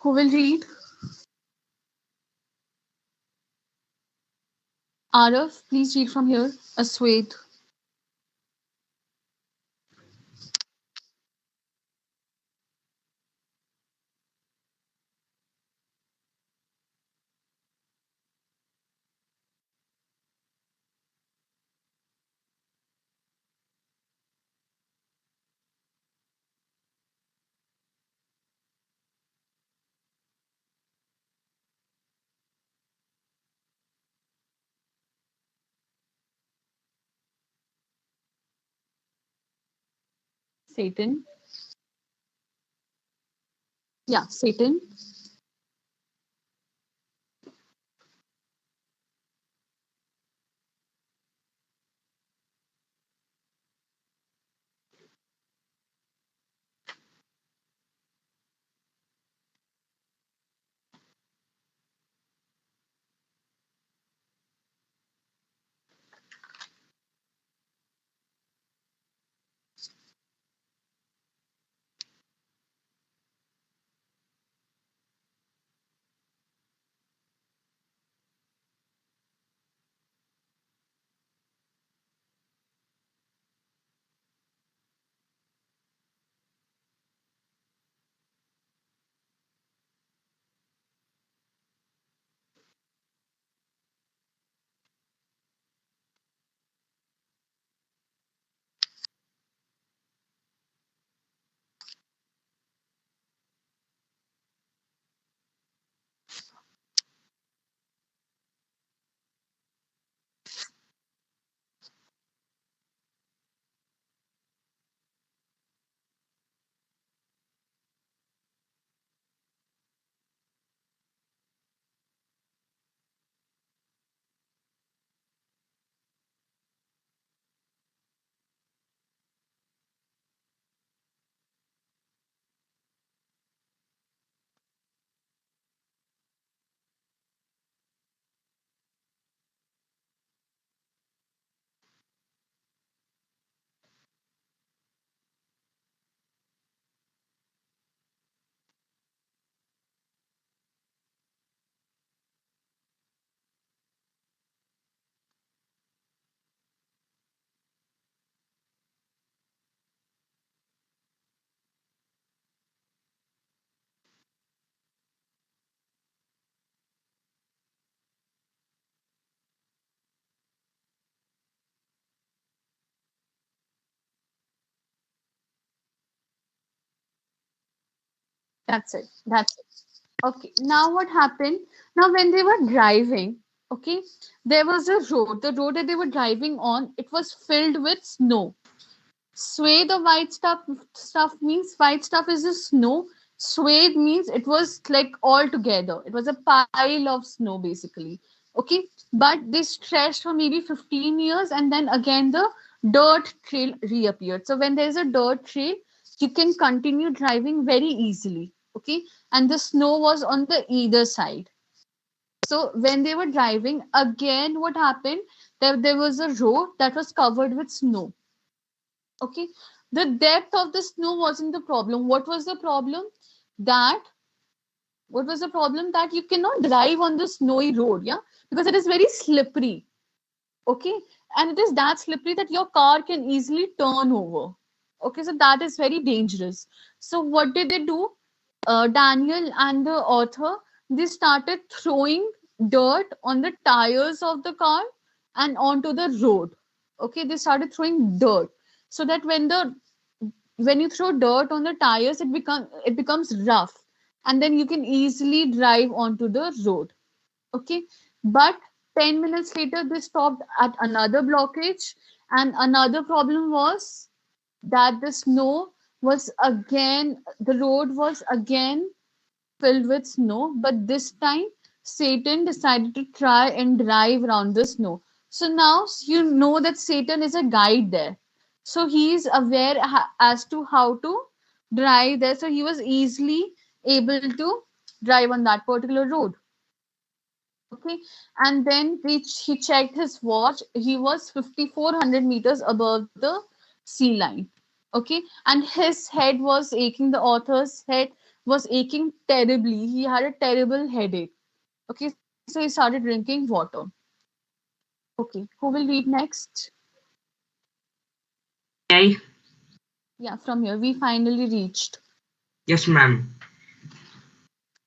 Who will read? Arif, please read from here. Aswed. Satan. Yeah, Satan. That's it. That's it. Okay. Now what happened? Now when they were driving, okay, there was a road. The road that they were driving on, it was filled with snow. Sway, the white stuff means white stuff is the snow. Suede means it was like all together. It was a pile of snow basically. Okay. But this stretched for maybe 15 years and then again the dirt trail reappeared. So when there's a dirt trail, you can continue driving very easily. Okay. And the snow was on the either side. So when they were driving, again, what happened? There was a road that was covered with snow. Okay, the depth of the snow wasn't the problem. What was the problem? That what was the problem? That you cannot drive on the snowy road, yeah, because it is very slippery. Okay, and it is that slippery that your car can easily turn over. Okay, so that is very dangerous. So what did they do? Daniel and the author, they started throwing dirt on the tires of the car and onto the road. Okay, they started throwing dirt so that when you throw dirt on the tires, it becomes rough, and then you can easily drive onto the road. Okay, but 10 minutes later they stopped at another blockage, and another problem was that the road was again filled with snow, but this time Satan decided to try and drive around the snow. So now you know that Satan is a guide there. So he is aware as to how to drive there. So he was easily able to drive on that particular road. Okay. And then he checked his watch. He was 5,400 meters above the sea line. Okay, and his head was aching. The author's head was aching terribly. He had a terrible headache. Okay, so he started drinking water. Okay, who will read next? May I? Yeah, from here we finally reached. Yes, ma'am.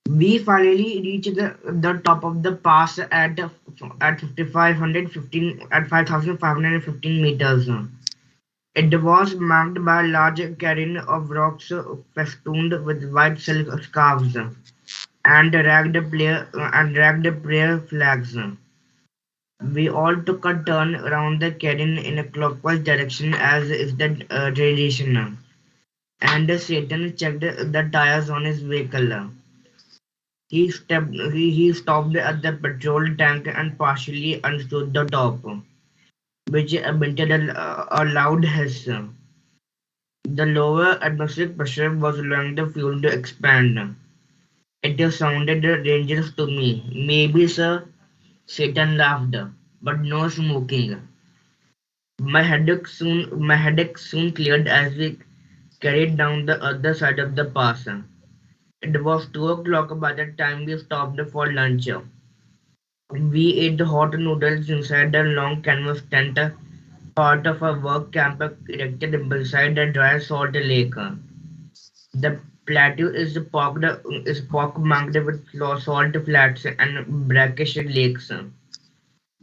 We finally reached the top of the pass at 5,515 at 5,515 meters. It was marked by a large cairn of rocks festooned with white silk scarves and ragged prayer flags. We all took a turn around the cairn in a clockwise direction as is the tradition, and Satan checked the tires on his vehicle. He stopped at the petrol tank and partially unscrewed the top, which emitted a loud hiss. The lower atmospheric pressure was allowing the fuel to expand. It sounded dangerous to me. Maybe, sir, Satan laughed, but no smoking. My headache soon cleared as we carried down the other side of the pass. It was 2 o'clock by the time we stopped for lunch. We ate hot noodles inside a long canvas tent, part of a work camp erected beside a dry salt lake. The plateau is pockmarked with salt flats and brackish lakes.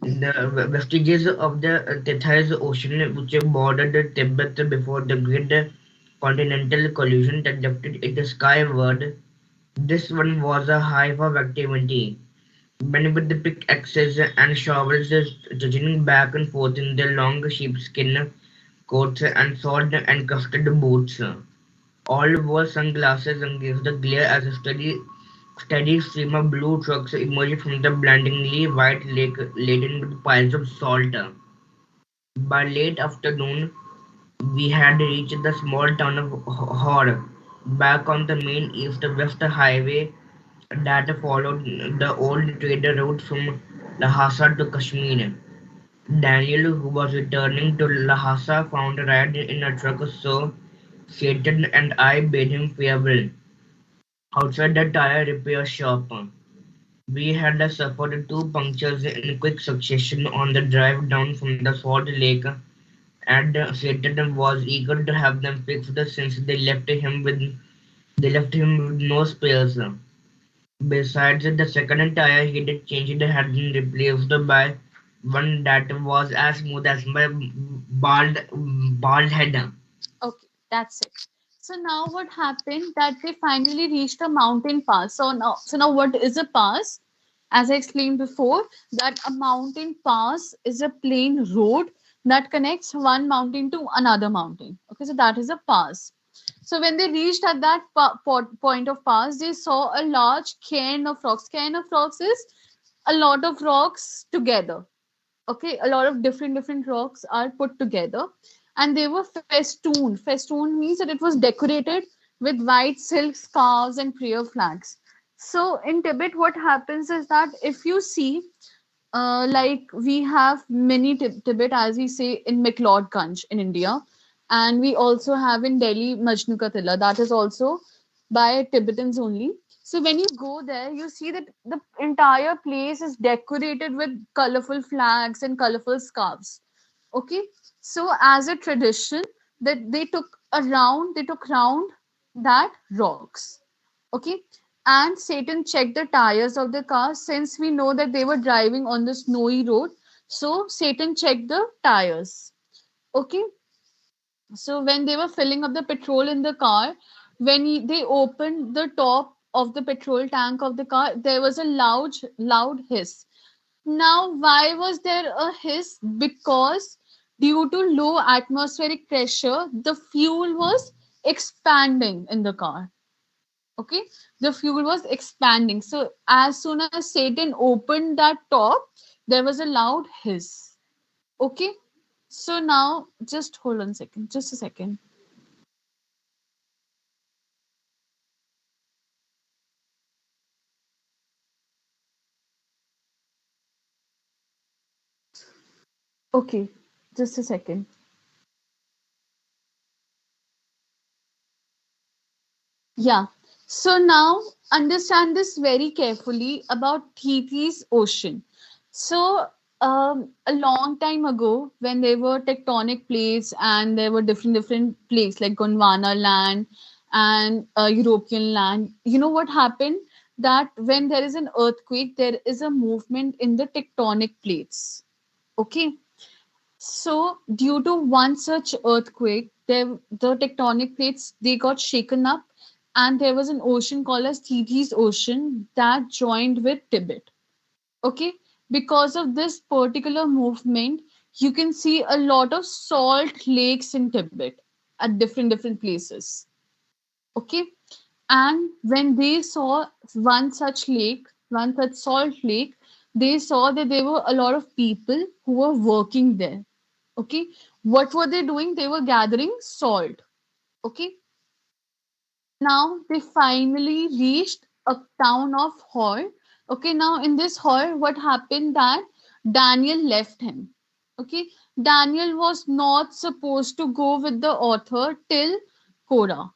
The vestiges of the Tethys Ocean, which bordered Tibet before the great continental collision that lifted it skyward, this one was a hive of activity. Men with the pickaxes and shovels trudging back and forth in their long sheepskin coats and salt-encrusted boots. All wore sunglasses against the glare as a steady stream of blue trucks emerged from the blindingly white lake laden with piles of salt. By late afternoon, we had reached the small town of Hor, back on the main east-west highway that followed the old trade route from Lhasa to Kashmir. Daniel, who was returning to Lhasa, found a ride in a truck, so Satan and I bade him farewell outside the tire repair shop. We had suffered two punctures in quick succession on the drive down from the Salt Lake, and Satan was eager to have them fixed since they left him with no spares. Besides, the second tire he did change had been replaced by one that was as smooth as my bald head. Okay, that's it. So now what happened that they finally reached a mountain pass. So now what is a pass? As I explained before, that a mountain pass is a plain road that connects one mountain to another mountain. Okay, so that is a pass. So when they reached at that point of pass, they saw a large cairn of rocks. Cairn of rocks is a lot of rocks together. Okay, a lot of different rocks are put together, and they were festooned means that it was decorated with white silk scarves and prayer flags. So in Tibet what happens is that if you see, like we have mini Tibet, as we say in McLeodganj in India, and we also have in Delhi Majnu Ka Tilla, that is also by Tibetans only. So when you go there, you see that the entire place is decorated with colorful flags and colorful scarves. Okay, so as a tradition that they took round that rocks. Okay, and Satan checked the tires of the car since we know that they were driving on the snowy road. So Satan checked the tires. Okay, so when they were filling up the petrol in the car, when they opened the top of the petrol tank of the car, there was a loud hiss. Now, why was there a hiss? Because due to low atmospheric pressure, the fuel was expanding in the car. Okay, the fuel was expanding. So as soon as Satan opened that top, there was a loud hiss. Okay, so now just hold on a second, just a second. Okay, just a second. Yeah. So now understand this very carefully about Tethys Ocean. So a long time ago, when there were tectonic plates and there were different places like Gondwana land and European land, you know what happened? That when there is an earthquake, there is a movement in the tectonic plates. Okay, so, due to one such earthquake, the tectonic plates they got shaken up, and there was an ocean called as Tethys Ocean that joined with Tibet. Okay, because of this particular movement, you can see a lot of salt lakes in Tibet at different places. Okay, and when they saw one such salt lake, they saw that there were a lot of people who were working there. Okay, what were they doing? They were gathering salt. Okay, now they finally reached a town of Hor. Okay, now in this Hor, what happened that Daniel left him. Okay, Daniel was not supposed to go with the author till Korah.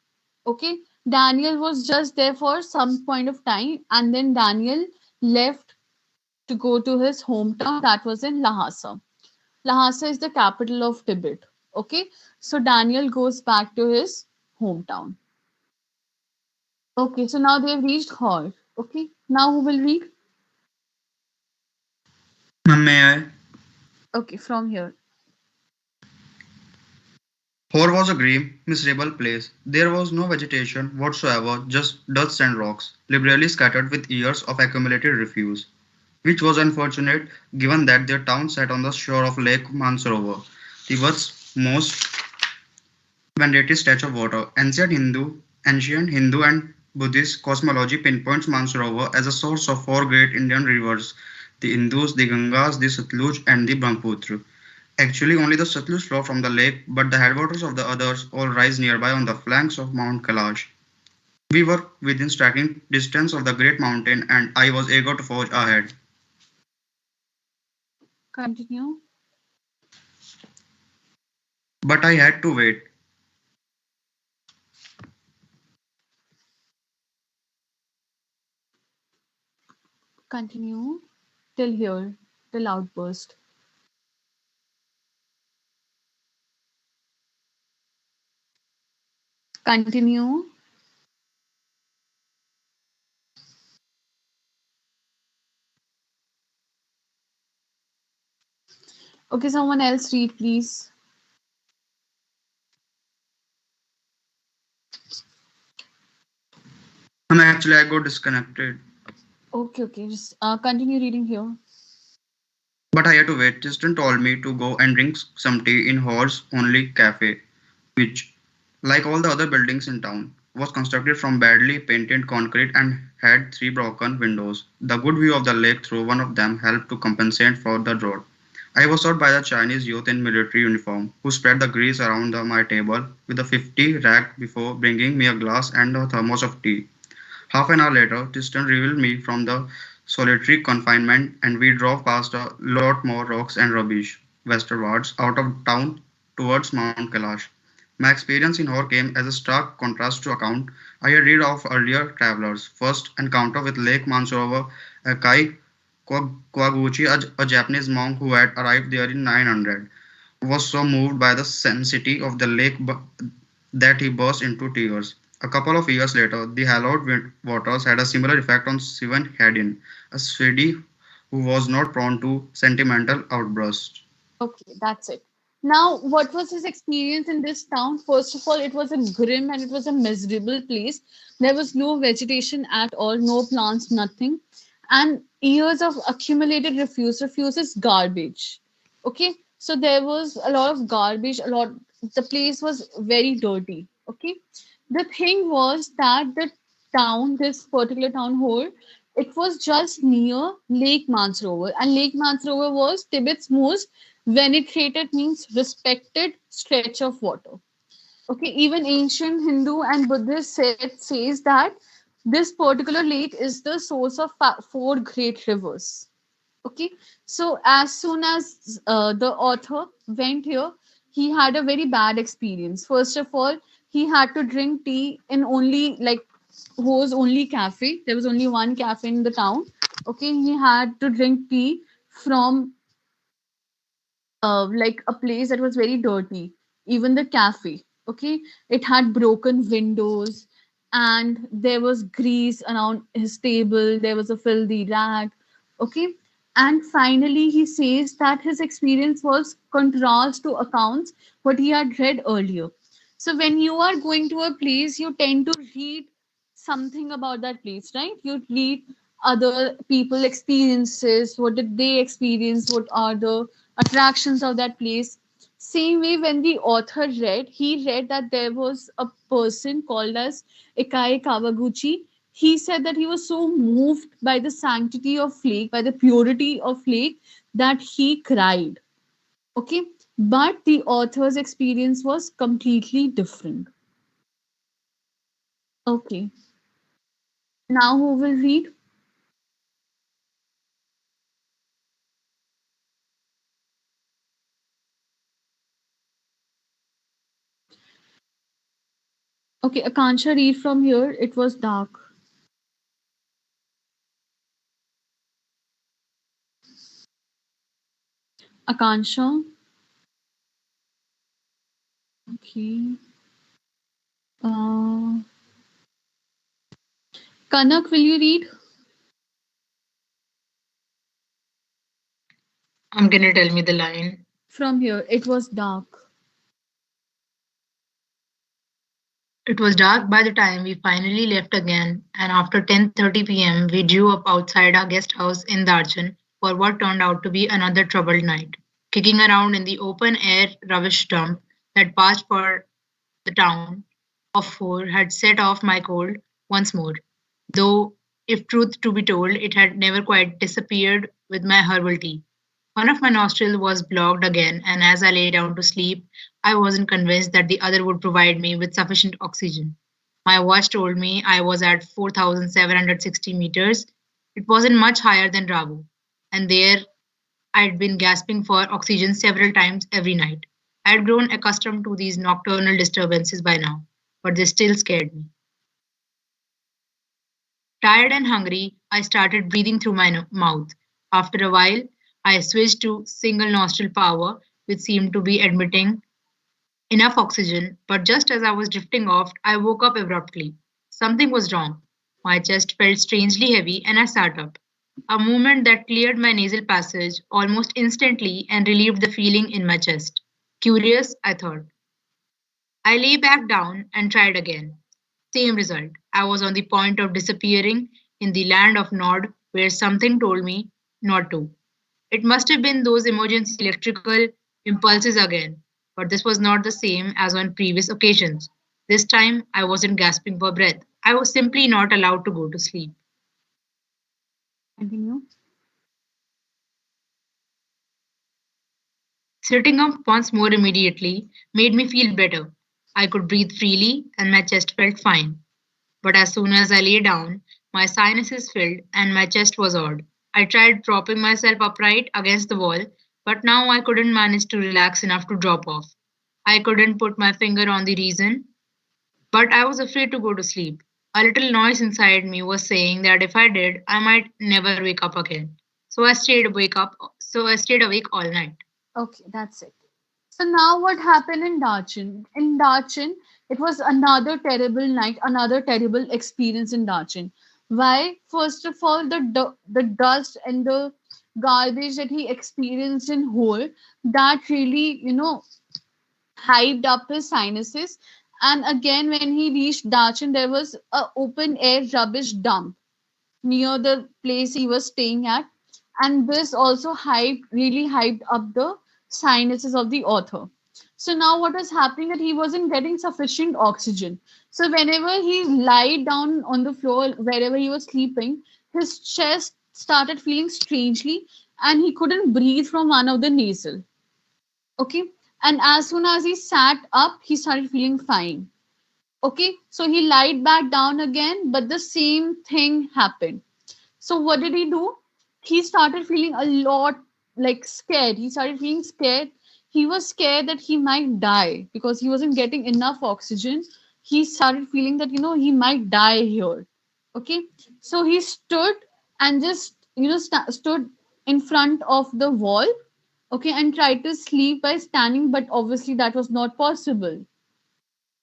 Okay, Daniel was just there for some point of time, and then Daniel left to go to his hometown that was in Lhasa. Lhasa is the capital of Tibet. Okay, so Daniel goes back to his hometown. Okay, so now they have reached Hor. Okay, now who will read? May I? Okay, from here. Hor was a grim, miserable place. There was no vegetation whatsoever, just dust and rocks, liberally scattered with years of accumulated refuse, which was unfortunate given that their town sat on the shore of Lake Mansarovar, Tibet's most venerated stretch of water. Ancient Hindu and Buddhist cosmology pinpoints Mansarovar as a source of four great Indian rivers: the Indus, the Gangas, the Satluj, and the Brahmaputra. Actually, only the Satluj flow from the lake, but the headwaters of the others all rise nearby on the flanks of Mount Kailash. We were within striking distance of the great mountain, and I was eager to forge ahead. Continue. But I had to wait. Continue till here, till outburst. Continue. Okay, someone else read, please. Actually, I got disconnected. Okay, okay, just continue reading here. But I had to wait. Tristan told me to go and drink some tea in Horse Only Cafe, which, like all the other buildings in town, was constructed from badly painted concrete and had three broken windows. The good view of the lake through one of them helped to compensate for the drought. I was served by the Chinese youth in military uniform, who spread the grease around my table with a 50 rack before bringing me a glass and a thermos of tea. Half an hour later, Tristan revealed me from the solitary confinement, and we drove past a lot more rocks and rubbish westwards out of town towards Mount Kailash. My experience in Hor came as a stark contrast to account I had read of earlier travelers. First encounter with Lake Mansarovar, Kai Kawaguchi, a Japanese monk who had arrived there in 900, was so moved by the sanctity of the lake that he burst into tears. A couple of years later, the hallowed waters had a similar effect on Sivan Hedin, a Swede who was not prone to sentimental outbursts. Okay, that's it. Now, what was his experience in this town? First of all, it was a grim and it was a miserable place. There was no vegetation at all, no plants, nothing. And years of accumulated refuse. Refuse is garbage. Okay, so there was a lot of garbage, a lot, the place was very dirty. Okay, the thing was that the town, this particular town hall, it was just near Lake Mansarovar, and Lake Mansarovar was Tibet's most venerated, means respected stretch of water. Okay, even ancient Hindu and Buddhist says that this particular lake is the source of four great rivers. Okay, so as soon as the author went here, he had a very bad experience. First of all, he had to drink tea in only like whose only cafe. There was only one cafe in the town. Okay, he had to drink tea from like a place that was very dirty. Even the cafe, okay, it had broken windows, and there was grease around his table. There was a filthy rag, okay. And finally, he says that his experience was contrast to accounts what he had read earlier. So when you are going to a place, you tend to read something about that place, right? You read other people experiences, what did they experience, what are the attractions of that place. Same way, when the author read, he read that there was a person called as Ikai Kawaguchi. He said that he was so moved by the sanctity of lake, by the purity of lake, that he cried. Okay, but the author's experience was completely different. Okay, now who will read? Okay, Akansha, read from here. It was dark. Akansha. Okay. Uh, Kanak, will you read I'm gonna tell me the line. from here? It was dark. It was dark by the time we finally left again, and after 10:30 p.m., we drew up outside our guest house in Darjan for what turned out to be another troubled night. Kicking around in the open air rubbish dump that passed for the town of four had set off my cold once more, though, if truth to be told, it had never quite disappeared with my herbal tea. One of my nostrils was blocked again, and as I lay down to sleep, I wasn't convinced that the other would provide me with sufficient oxygen. My watch told me I was at 4,760 meters. It wasn't much higher than Bravo, and there I'd been gasping for oxygen several times every night. I had grown accustomed to these nocturnal disturbances by now, but they still scared me. Tired and hungry, I started breathing through my mouth. After a while, I switched to single nostril power, which seemed to be admitting enough oxygen, but just as I was drifting off, I woke up abruptly. Something was wrong. My chest felt strangely heavy, and I sat up. A movement that cleared my nasal passage almost instantly and relieved the feeling in my chest. Curious, I thought. I lay back down and tried again. Same result. I was on the point of disappearing in the land of Nod where something told me not to. It must have been those emergency electrical impulses again, but this was not the same as on previous occasions. This time I wasn't gasping for breath. I was simply not allowed to go to sleep. Continue. Sitting up once more immediately made me feel better. I could breathe freely and my chest felt fine. But as soon as I lay down, my sinuses filled and my chest was odd. I tried propping myself upright against the wall, but now I couldn't manage to relax enough to drop off. I couldn't put my finger on the reason, but I was afraid to go to sleep. A little noise inside me was saying that if I did, I might never wake up again. So I stayed awake all night. Okay, that's it. So now what happened in Darchin? In Darchin, it was another terrible night, another terrible experience in Darchin. Why? First of all, the dust and the garbage that he experienced in Hole, that really, hyped up his sinuses. And again, when he reached Darchin, there was a open air rubbish dump near the place he was staying at, and this also really hyped up the sinuses of the author. So now what was happening that he wasn't getting sufficient oxygen. So whenever he lied down on the floor, wherever he was sleeping, his chest started feeling strangely, and he couldn't breathe from one of the nasal. Okay, and as soon as he sat up, he started feeling fine. Okay, so he lied back down again, but the same thing happened. So what did he do? He started feeling a lot like scared. He started feeling scared. He was scared that he might die because he wasn't getting enough oxygen he started feeling that he might die here. Okay, so he stood and just stood in front of the wall, okay, and tried to sleep by standing, but obviously that was not possible.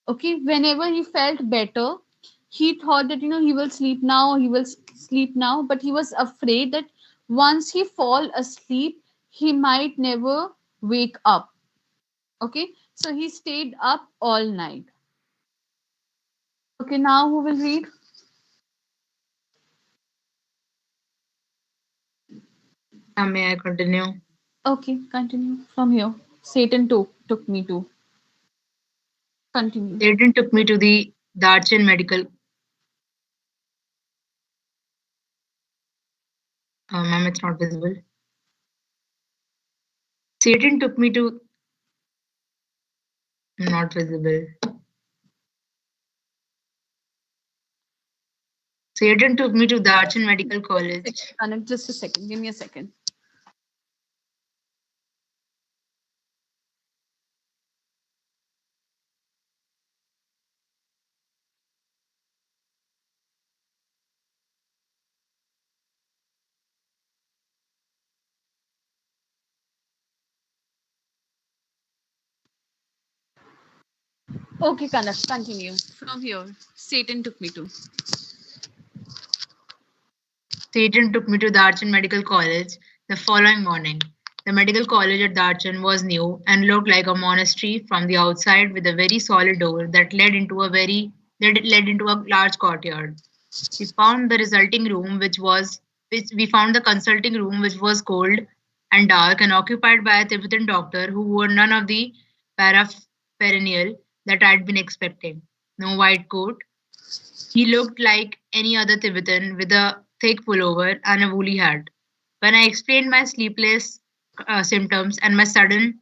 Okay, whenever he felt better, he thought that he will sleep now, he will sleep now, but he was afraid that once he fall asleep, he might never wake up. Okay, so he stayed up all night. Okay, now who will read? May I continue? Okay, continue from here. Satan took me to continue. Satan took me to the Darchin medical. Ma'am, it's not visible. Satan took me to not visible. Satan took me to Darchin Medical College. Second, Kanak, just a second. Give me a second. Okay, Kanak, continue. From here, Satan took me to. Satan took me to Darchin Medical College the following morning. The medical college at Darchin was new and looked like a monastery from the outside with a very solid door that led into a large courtyard. We found the resulting room which we found the consulting room which was cold and dark and occupied by a Tibetan doctor who wore none of the paraphernalia that I'd been expecting. No white coat, he looked like any other Tibetan with a thick pullover and a woolly hat. When I explained my sleepless symptoms and my sudden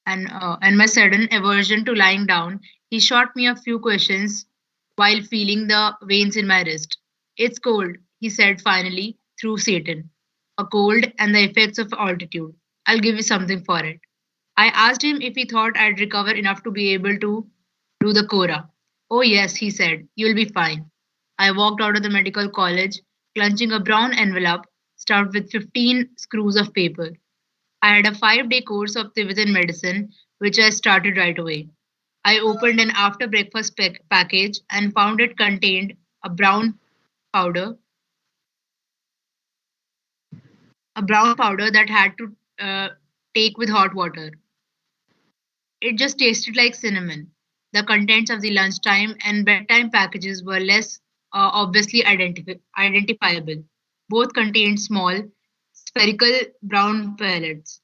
aversion to lying down, he shot me a few questions while feeling the veins in my wrist. It's cold, he said finally, through Satan. A cold and the effects of altitude. I'll give you something for it. I asked him if he thought I'd recover enough to be able to do the Kora. Oh, yes, he said, you'll be fine. I walked out of the medical college, clutching a brown envelope stuffed with 15 screws of paper. I had a 5-day course of Tibetan medicine, which I started right away. I opened an after breakfast package and found it contained a powder, a brown powder that had to take with hot water. It just tasted like cinnamon. The contents of the lunchtime and bedtime packages were less obviously identifiable. Both contained small, spherical brown pellets.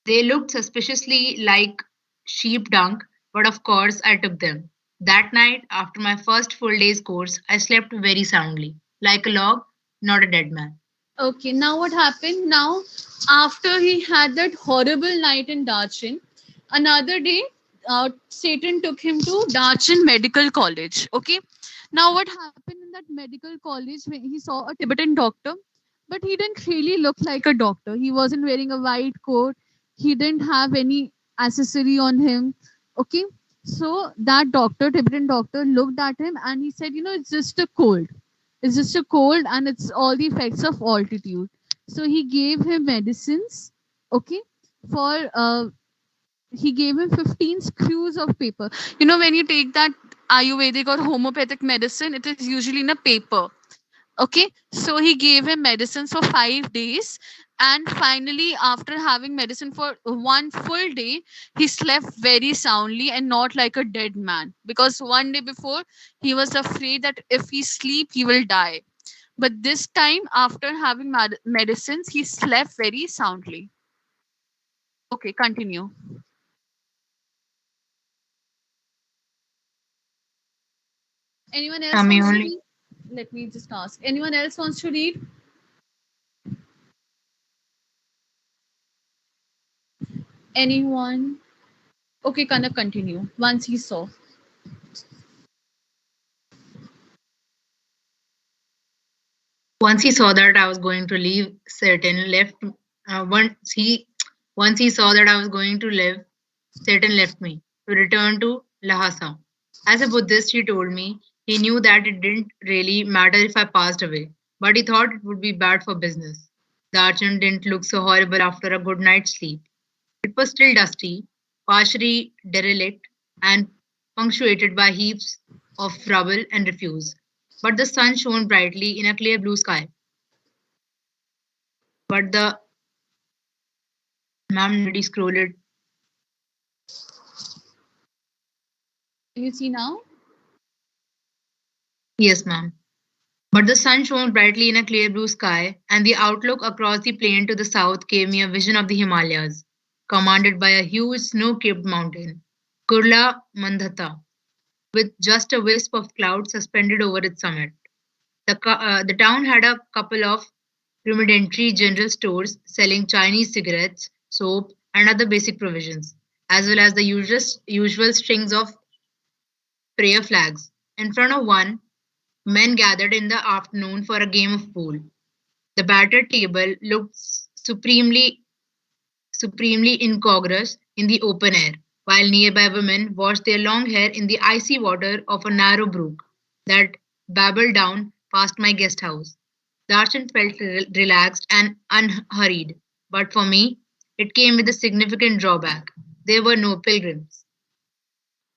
They looked suspiciously like sheep dung, but of course I took them. That night, after my first full day's course, I slept very soundly, like a log, not a dead man. Okay, now what happened? Now, after he had that horrible night in Darchin, another day, Satan took him to Darchin Medical College. Okay, now what happened in that medical college when he saw a Tibetan doctor, but he didn't really look like a doctor. He wasn't wearing a white coat, he didn't have any accessory on him. Okay, so that doctor, Tibetan doctor, looked at him and he said, it's just a cold, it's just a cold and it's all the effects of altitude. So he gave him medicines, okay, for he gave him 15 screws of paper. When you take that Ayurvedic or homeopathic medicine, it is usually in a paper. Okay, so he gave him medicines for 5 days, and finally, after having medicine for one full day, he slept very soundly and not like a dead man. Because one day before, he was afraid that if he sleep, he will die. But this time, after having medicines, he slept very soundly. Okay, continue. Anyone else Me wants to only. read? Let me just ask. Anyone else wants to read? Anyone? Okay, Kanak, continue. Once he saw. Once he saw that I was going to leave, Satan left. Once he saw that I was going to live, Satan left me to return to Lhasa. As a Buddhist, he told me he knew that it didn't really matter if I passed away, but he thought it would be bad for business. The archon didn't look so horrible after a good night's sleep. It was still dusty, partially derelict, and punctuated by heaps of rubble and refuse. But the sun shone brightly in a clear blue sky. But the ma'am already scrolled. You see now? Yes, ma'am. But the sun shone brightly in a clear blue sky, and the outlook across the plain to the south gave me a vision of the Himalayas, commanded by a huge snow-capped mountain, Kurla Mandhata, with just a wisp of cloud suspended over its summit. The town had a couple of rudimentary general stores selling Chinese cigarettes, soap, and other basic provisions, as well as the usual strings of prayer flags. In front of one, men gathered in the afternoon for a game of pool. The battered table looked supremely incongruous in the open air, while nearby women washed their long hair in the icy water of a narrow brook that babbled down past my guest house. The archon felt relaxed and unhurried, but for me, it came with a significant drawback. There were no pilgrims.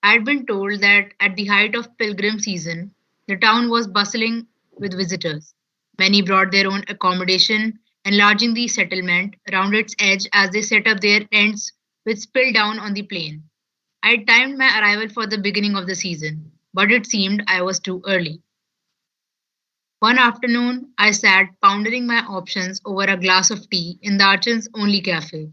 I had been told that at the height of pilgrim season, the town was bustling with visitors. Many brought their own accommodation, enlarging the settlement round its edge as they set up their tents which spilled down on the plain. I had timed my arrival for the beginning of the season, but it seemed I was too early. One afternoon, I sat pondering my options over a glass of tea in the Archon's only cafe.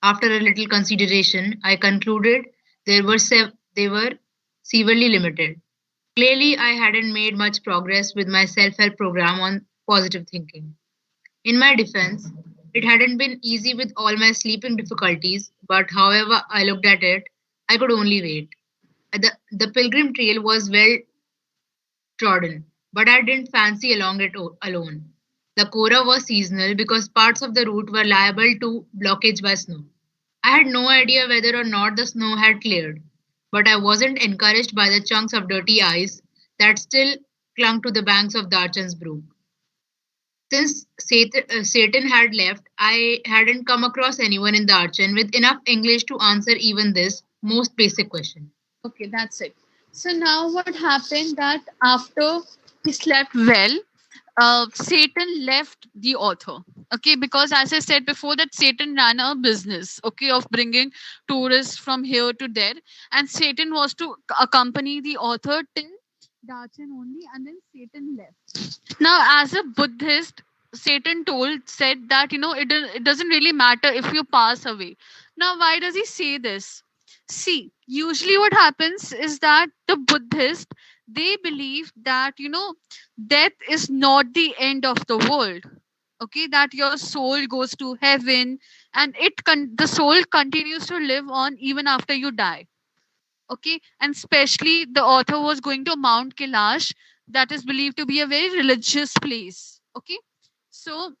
After a little consideration, I concluded they were severely limited. Clearly, I hadn't made much progress with my self help program on positive thinking. In my defense, it hadn't been easy with all my sleeping difficulties, but however I looked at it, I could only wait. The pilgrim trail was well trodden, but I didn't fancy along it alone. The Kora was seasonal because parts of the route were liable to blockage by snow. I had no idea whether or not the snow had cleared, but I wasn't encouraged by the chunks of dirty ice that still clung to the banks of Darchan's brook. Since Satan had left, I hadn't come across anyone in Darchan with enough English to answer even this most basic question. Okay, that's it. So now what happened that after he slept well, Satan left the author. Okay, because as I said before, that Satan ran a business, okay, of bringing tourists from here to there, and Satan was to accompany the author till Dachan only, and then Satan left. Now, as a Buddhist, Satan said that it doesn't really matter if you pass away. Now, why does he say this? See, usually what happens is that the Buddhist, they believe that death is not the end of the world. Okay, that your soul goes to heaven, and the soul continues to live on even after you die. Okay, and especially the author was going to Mount Kailash, that is believed to be a very religious place. Okay, so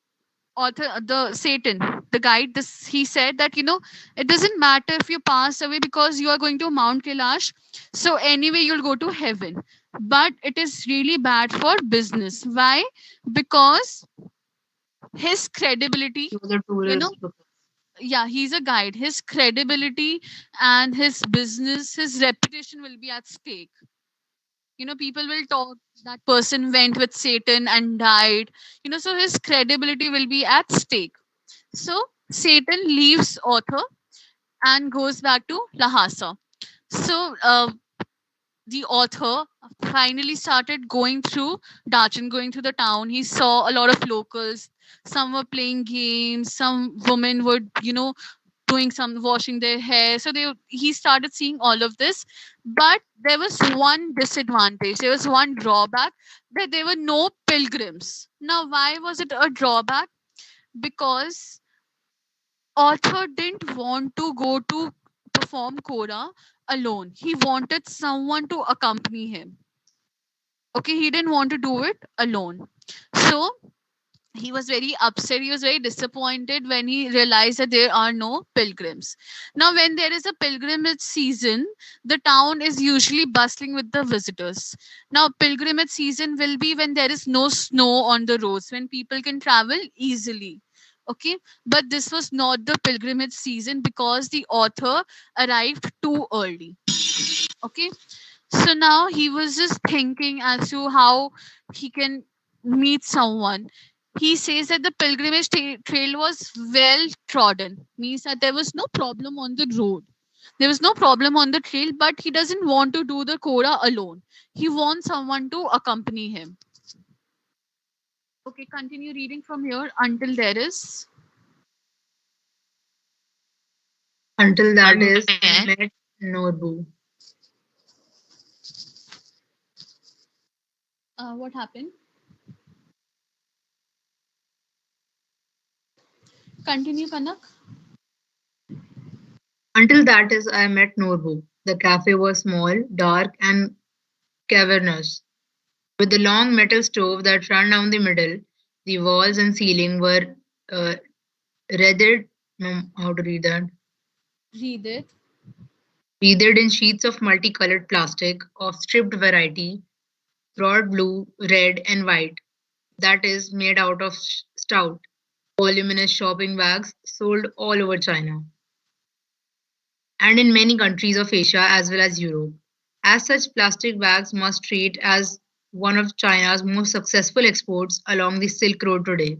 author, the Satan, the guide, this he said that it doesn't matter if you pass away because you are going to Mount Kailash, so anyway you'll go to heaven. But it is really bad for business. Why? Because his credibility, He was a you know tourist. yeah, he's a guide, his credibility and his business, his reputation will be at stake. People will talk that person went with Satan and died. So his credibility will be at stake. So Satan leaves author and goes back to Lhasa. So the author finally started going through Dachin, going through the town. He saw a lot of locals. Some were playing games. Some women were, doing some washing their hair. So he started seeing all of this. But there was one disadvantage. There was one drawback, that there were no pilgrims. Now, why was it a drawback? Because author didn't want to go to perform Kora alone. He wanted someone to accompany him. Okay, he didn't want to do it alone. So He was very upset. He was very disappointed when he realized that there are no pilgrims. Now, when there is a pilgrimage season, the town is usually bustling with the visitors. Now, pilgrimage season will be when there is no snow on the roads, when people can travel easily. Okay, but this was not the pilgrimage season because the author arrived too early. Okay, so now he was just thinking as to how he can meet someone. He says that the pilgrimage trail was well trodden, means that there was no problem on the road. There was no problem on the trail, but he doesn't want to do the Kora alone. He wants someone to accompany him. Okay, continue reading from here until there is. Until that And is, I met Norbu. What happened? Continue, Kanak. Until that is, I met Norbu. The cafe was small, dark, and cavernous, with a long metal stove that ran down the middle. The walls and ceiling were uh, wreathed, no, how to read that? Read it. Wreathed in sheets of multicolored plastic of stripped variety, broad blue, red, and white, that is made out of stout, voluminous shopping bags sold all over China and in many countries of Asia as well as Europe. As such, plastic bags must treat as one of China's most successful exports along the Silk Road today.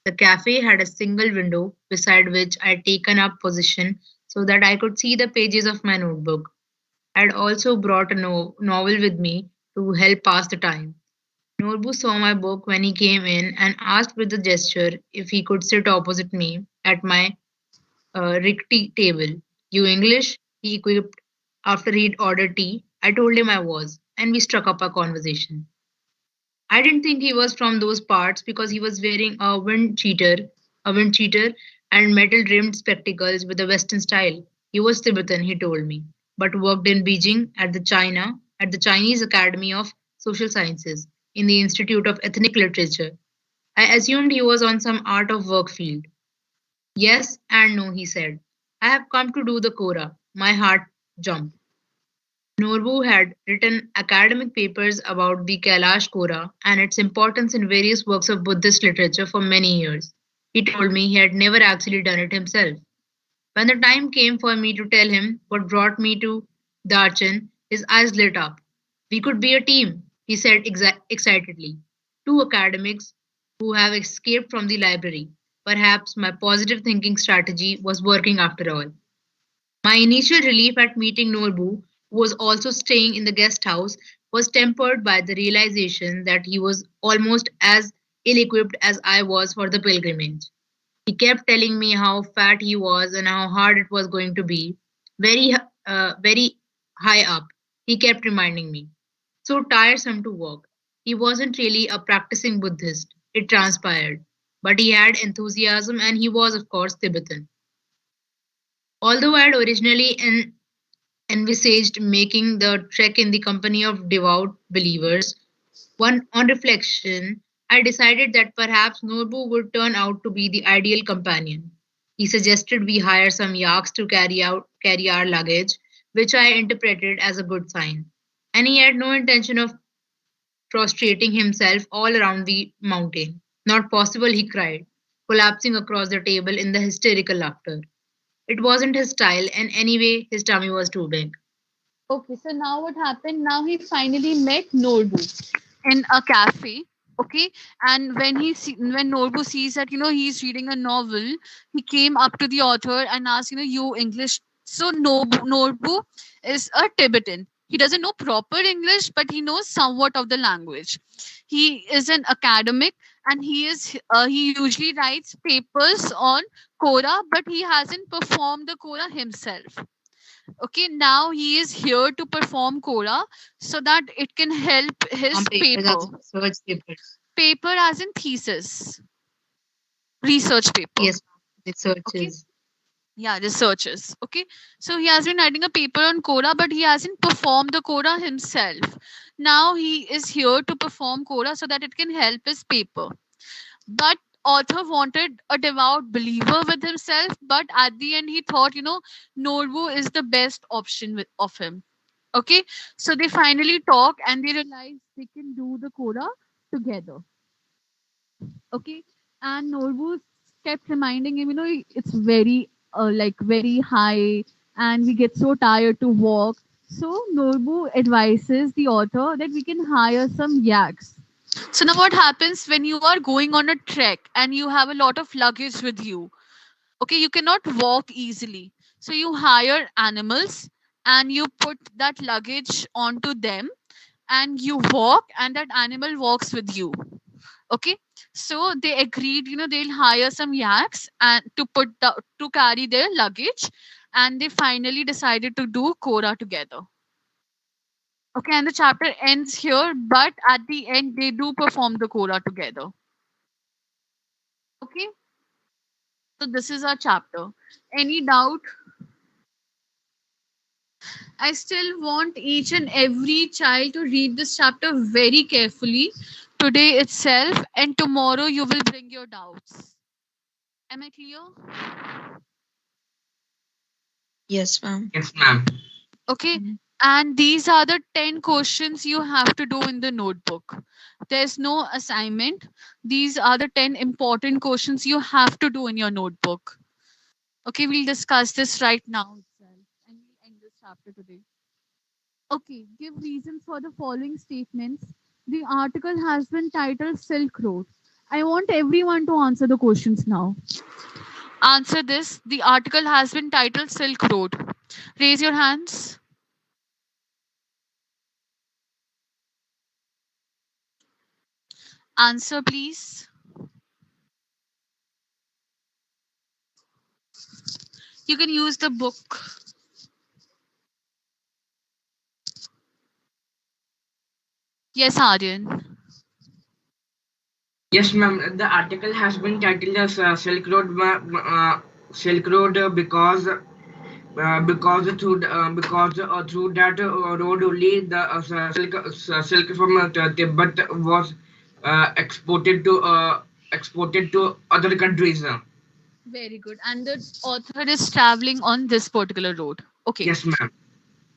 The cafe had a single window beside which I had taken up position so that I could see the pages of my notebook. I had also brought a novel with me to help pass the time. Norbu saw my book when he came in and asked with a gesture if he could sit opposite me at my rickety table. You English? He equipped after he'd ordered tea. I told him I was, and we struck up a conversation. I didn't think he was from those parts because he was wearing a wind cheater, and metal rimmed spectacles with a Western style. He was Tibetan, he told me, but worked in Beijing at the Chinese Academy of Social Sciences in the Institute of Ethnic Literature. I assumed he was on some art of work field. Yes and no, he said. I have come to do the Kora. My heart jumped. Norbu had written academic papers about the Kailash Kora and its importance in various works of Buddhist literature for many years. He told me he had never actually done it himself. When the time came for me to tell him what brought me to Darchan, his eyes lit up. We could be a team, he said excitedly. Two academics who have escaped from the library. Perhaps my positive thinking strategy was working after all. My initial relief at meeting Norbu, who was also staying in the guest house, was tempered by the realization that he was almost as ill equipped as I was for the pilgrimage. He kept telling me how fat he was and how hard it was going to be. Very high up, he kept reminding me. So tiresome to walk. He wasn't really a practicing Buddhist, it transpired. But he had enthusiasm and he was, of course, Tibetan. Although I had originally envisaged making the trek in the company of devout believers, on reflection, I decided that perhaps Norbu would turn out to be the ideal companion. He suggested we hire some yaks to carry our luggage, which I interpreted as a good sign. And he had no intention of prostrating himself all around the mountain. Not possible, he cried, collapsing across the table in the hysterical laughter. It wasn't his style, and anyway, his tummy was too big. Okay, so now what happened? Now he finally met Norbu in a cafe. Okay, and when Norbu sees that he's reading a novel, he came up to the author and asked, you English. So Norbu is a Tibetan. He doesn't know proper English, but he knows somewhat of the language. He is an academic, and he usually writes papers on Kora, but he hasn't performed the Kora himself. Okay, now he is here to perform Kora so that it can help On his papers paper. as research papers. Paper as in thesis, research paper. Yes, Okay, researches. yeah, researches. Okay, so he has been writing a paper on Kora, but he hasn't performed the Kora himself. Now he is here to perform Kora so that it can help his paper. But author wanted a devout believer with himself, but at the end he thought, Norbu is the best option of him. Okay, so they finally talk and they realize they can do the Kora together. Okay, and Norbu kept reminding him, it's very like very high, and we get so tired to walk. So Norbu advises the author that we can hire some yaks. So now what happens when you are going on a trek and you have a lot of luggage with you? Okay, you cannot walk easily. So you hire animals and you put that luggage onto them and you walk and that animal walks with you. Okay, so they agreed, they'll hire some yaks and to carry their luggage, and they finally decided to do Kora together. Okay, and the chapter ends here, but at the end they do perform the Kora together. Okay, so this is our chapter. Any doubt? I still want each and every child to read this chapter very carefully today itself, and tomorrow you will bring your doubts. Am I clear? Yes, ma'am. Yes, ma'am. Okay. And these are the 10 questions you have to do in the notebook. There's no assignment. These are the 10 important questions you have to do in your notebook. Okay, we'll discuss this right now itself and we'll end this chapter today. Okay, give reasons for the following statements. The article has been titled Silk Road. I want everyone to answer the questions now. Answer this. The article has been titled Silk Road. Raise your hands. Answer, please. You can use the book. Yes, Aryan. Yes, ma'am. The article has been titled as Silk Road because through that road only the silk from Tibet was exported to other countries. Very good. And the author is traveling on this particular road. Okay. Yes, ma'am.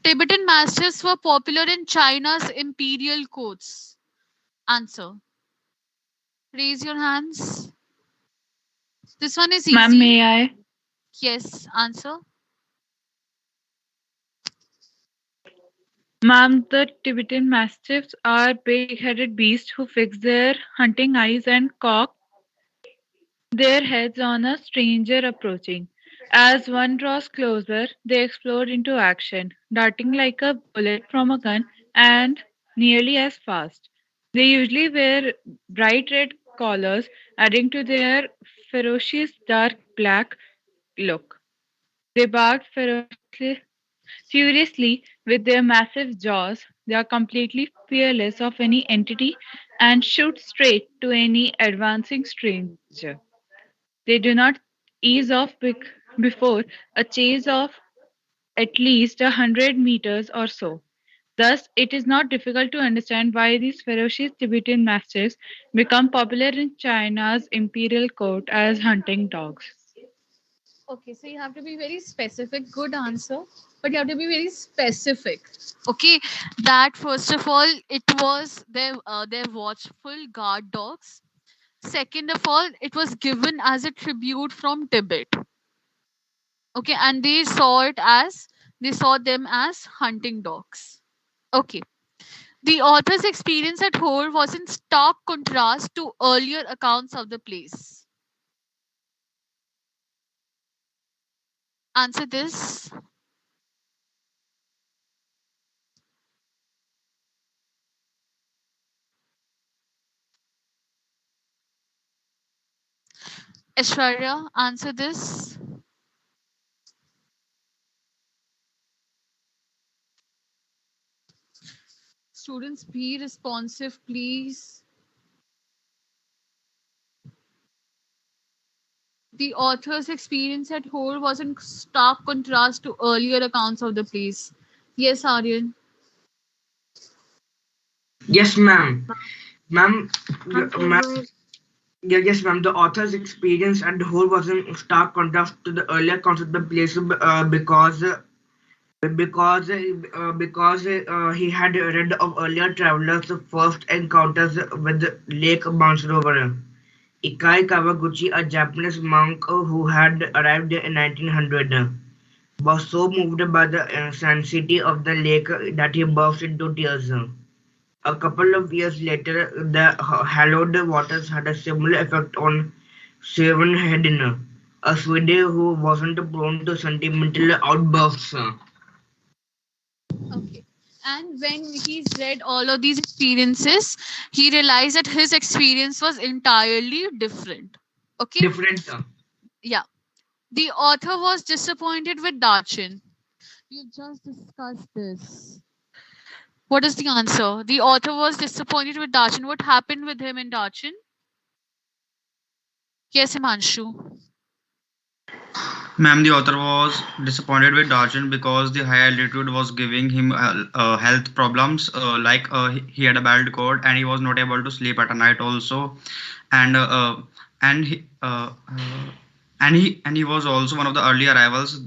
Tibetan masters were popular in China's imperial courts. Answer. Raise your hands. This one is Ma'am, easy. may I? Yes, answer. Ma'am, the Tibetan Mastiffs are big-headed beasts who fix their hunting eyes and cock their heads on a stranger approaching. As one draws closer, they explode into action, darting like a bullet from a gun and nearly as fast. They usually wear bright red collars, adding to their ferocious dark black look. They bark furiously with their massive jaws. They are completely fearless of any entity and shoot straight to any advancing stranger. They do not ease off before a chase of at least 100 meters or so. Thus, it is not difficult to understand why these ferocious Tibetan mastiffs become popular in China's imperial court as hunting dogs. Okay, so you have to be very specific. Good answer. But you have to be very specific. Okay, that first of all, it was their watchful guard dogs. Second of all, it was given as a tribute from Tibet. Okay, and they saw them as hunting dogs. Okay. The author's experience at Hor was in stark contrast to earlier accounts of the place. Answer this. Aishwarya, answer this. Students, be responsive, please. The author's experience at Hor was in stark contrast to earlier accounts of the place. Yes, Aryan. Yes, ma'am. Ma'am, Ma'am, ma'am, Yeah, yes, ma'am. The author's experience and the whole was in stark contrast to the earlier concept of place because he had read of earlier travelers' first encounters with Lake Mansarovar. Ikai Kawaguchi, a Japanese monk who had arrived there in 1900, was so moved by the sanctity of the lake that he burst into tears. A couple of years later, the hallowed waters had a similar effect on Seven Hedin, a Swede who wasn't prone to sentimental outbursts. Okay. And when he's read all of these experiences, he realized that his experience was entirely different. Okay. Different. Yeah. The author was disappointed with Darchin. You just discussed this. What is the answer? The author was disappointed with Darchin. What happened with him in Darchin? Yes, Himanshu. Ma'am, the author was disappointed with Darjan because the high altitude was giving him health problems. He had a bad cold and he was not able to sleep at night also, and and he and he was also one of the early arrivals.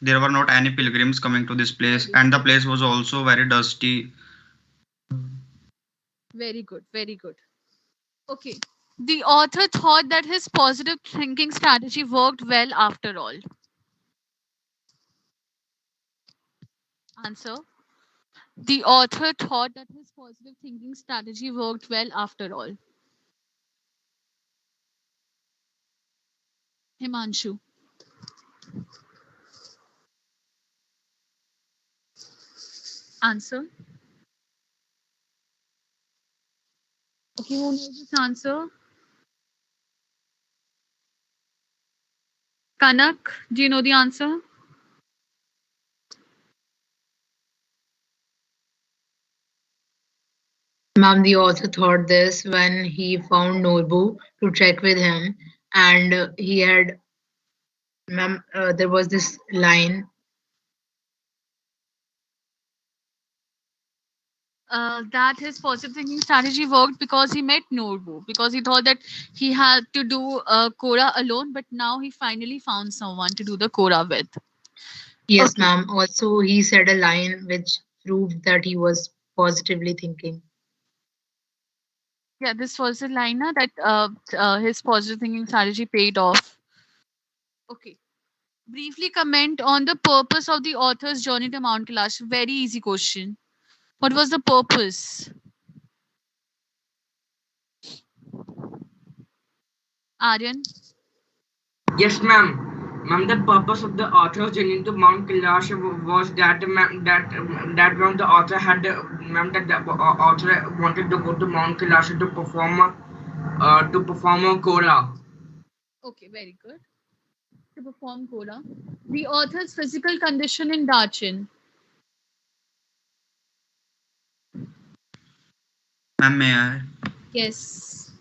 There were not any pilgrims coming to this place, and the place was also very dusty. Very good, very good. Okay. The author thought that his positive thinking strategy worked well after all. Answer. The author thought that his positive thinking strategy worked well after all. Himanshu. Answer. Okay, who knows this answer? Kanak, do you know the answer? Ma'am, the author thought this when he found Norbu to trek with him, and he had, ma'am, there was this line. That his positive thinking strategy worked because he met Norbu, because he thought that he had to do Kora alone, but now he finally found someone to do the Kora with. Yes, Okay, ma'am. Also, he said a line which proved that he was positively thinking. yeah, this was a liner that his positive thinking strategy paid off. Okay, briefly comment on the purpose of the author's journey to Mount Kailash. Very easy question. What was the purpose? Aryan? Yes, ma'am. Ma'am, the purpose of the author's journey to Mount Kailash was that, ma'am, that when the author had, ma'am, that the author wanted to go to Mount Kailash to perform a Kora. Okay, very good. To perform Kora. The author's physical condition in Darchin. Ma'am, may I? Yes.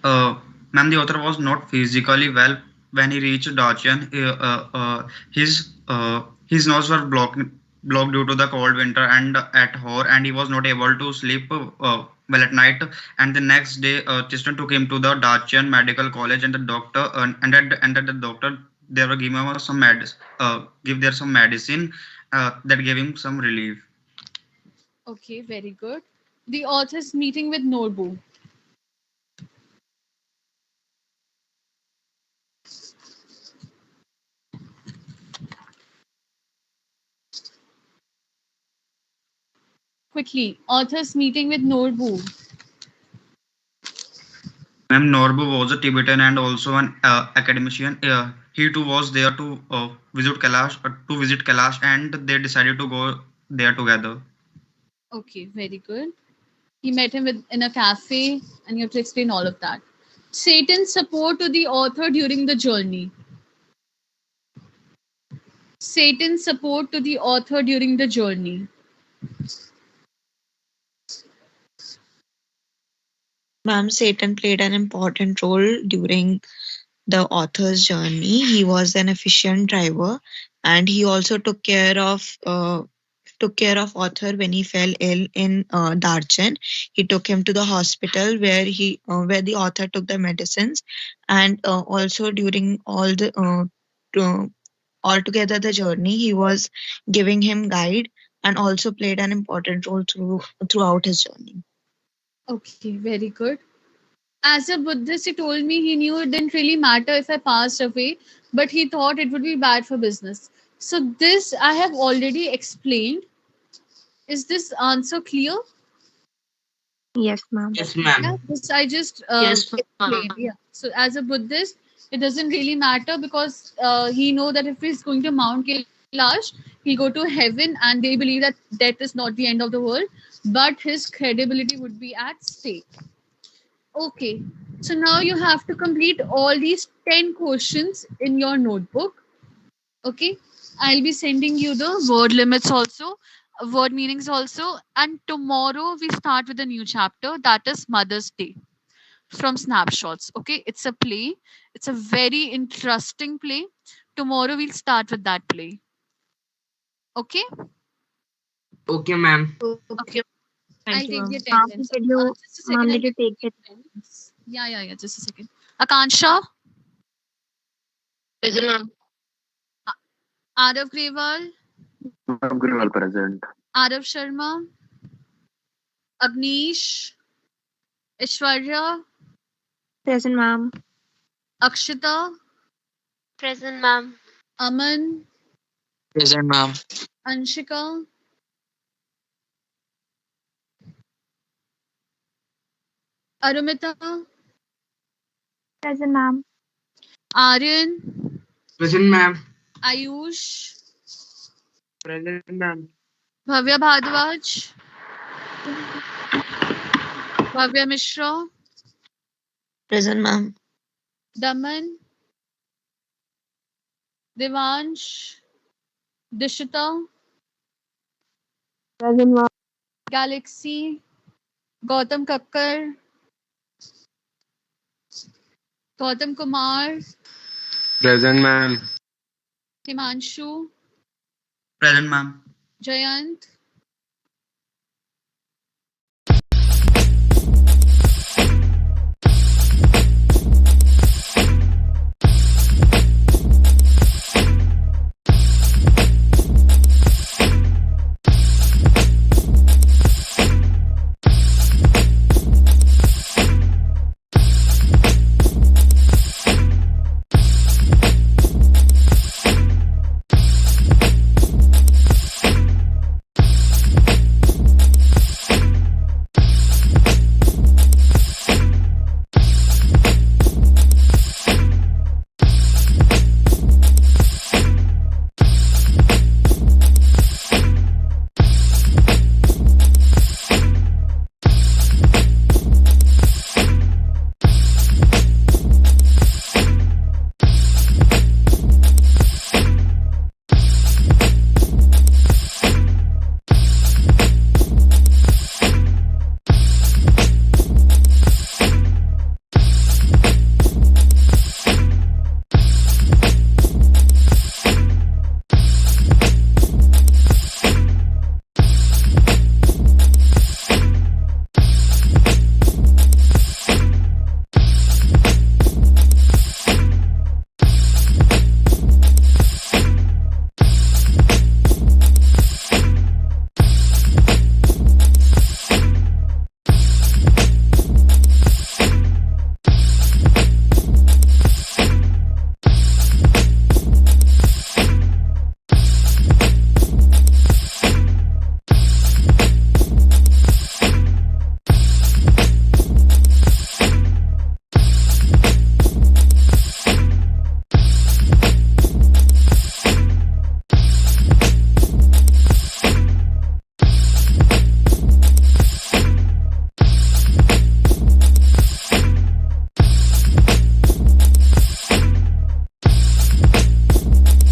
Uh, Ma'am, the author was not physically well when he reached Dacian. His nose were blocked due to the cold winter and at Hor, and he was not able to sleep well at night. And the next day, Tristan took him to the Dacian Medical College, and the doctor and the doctor they were giving him some give there some medicine that gave him some relief. Okay, very good. The author's meeting with Norbu. Quickly, author's meeting with Norbu. Ma'am, Norbu was a Tibetan and also an academician. He too was there to visit Kailash, and they decided to go there together. Okay, very good. He met him in a cafe, and you have to explain all of that. Satan's support to the author during the journey. Satan's support to the author during the journey. Ma'am, Satan played an important role during the author's journey. He was an efficient driver and he also took care of took care of author when he fell ill in Darjan. He took him to the hospital where the author took the medicines, and also during to- altogether the journey, he was giving him guide and also played an important role throughout his journey. Okay, very good. As a Buddhist, he told me he knew it didn't really matter if I passed away, but he thought it would be bad for business. So, this I have already explained. Is this answer clear? Yes, ma'am. Yes, Yeah, ma'am. this I just Yes, ma'am. explained. Yeah. So, as a Buddhist, it doesn't really matter because he know that if he's going to Mount Kailash, he'll go to heaven, and they believe that death is not the end of the world, but his credibility would be at stake. Okay, so now you have to complete all these 10 questions in your notebook. Okay, I'll be sending you the word limits also, word meanings also, and tomorrow we start with a new chapter that is Mother's Day from Snapshots. Okay, it's a play, it's a very interesting play. Tomorrow we'll start with that play. Okay, Okay, ma'am. Okay. okay, Thank I'll you, take the ma'am. attendance. Just a second, I'll Did you take take the it? attendance. Yeah, just a second. Akansha, Present, ma'am. Arav Grewal, Agrawal present. Arav Sharma, Agnish, Ishwarya, Present, ma'am. Akshita, Present, ma'am. Aman, Present, ma'am. Anshika, Arumita, Present, ma'am. Aryan, Present, ma'am. Ayush, Present, ma'am. Bhavya Bhardwaj, Bhavya Mishra, Present, ma'am. Daman, Devansh, Dishita, Present, ma'am. Galaxy, Gautam Kakkar, Gautam Kumar, Present, ma'am. Himanshu, Present, ma'am. Jayant,